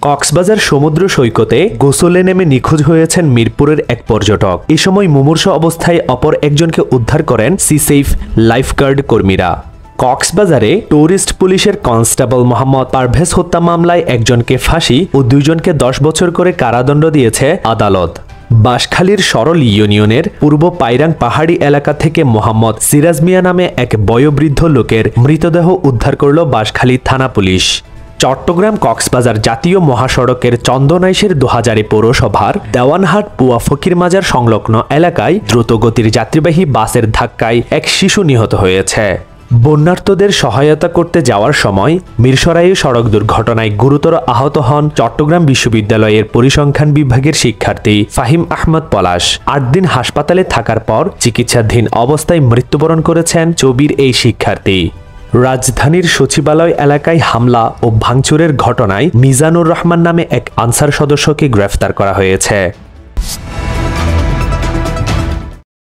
কক্সবাজার সমুদ্র সৈকতে গোসলে নেমে নিখোঁজ হয়েছেন মিরপুরের এক পর্যটক। এ সময় মুমূর্ষ অবস্থায় অপর একজনকে উদ্ধার করেন সি সেফ লাইফগার্ড কর্মীরা। কক্সবাজারে ট্যুরিস্ট পুলিশের কনস্টেবল মোহাম্মদ পারভেজ হত্যা মামলায় একজনকে ফাঁসি ও 2 জনকে 10 বছর করে কারাদণ্ড দিয়েছে আদালত। বাঁশখালীর সরল ইউনিয়নের পূর্ব পাইরাং পাহাড়ি এলাকা থেকে মোহাম্মদ সিরাজ মিয়া নামে এক বয়োবৃদ্ধ লোকের মৃতদেহ উদ্ধার করল বাঁশখালী থানা পুলিশ। চট্টগ্রাম কক্সবাজার জাতীয় মহাসড়কের চন্দনাইশের 2000 পৌরসভার দেওয়ানহাট পুয়া ফকির মাজার সংলগ্ন এলাকায় দ্রুতগতির যাত্রীবাহী বাসের ধাক্কায় এক শিশু নিহত হয়েছে। বন্যার্তদের সহায়তা করতে যাওয়ার সময় মিরসরাইয়ে সড়ক দুর্ঘটনায় গুরুতর আহত হন চট্টগ্রাম বিশ্ববিদ্যালয়ের পরিসংখ্যান বিভাগের শিক্ষার্থী ফাহিম আহমদ পলাশ। 8 দিন হাসপাতালে থাকার পর চিকিৎসাধীন অবস্থায় মৃত্যুবরণ করেছেন চবির এই শিক্ষার্থী। রাজধানীর সচিবালয় এলাকায় হামলা ও ভাঙচুরের ঘটনায় মিজানুর রহমান নামে এক আনসার সদস্যকে গ্রেফতার করা হয়েছে।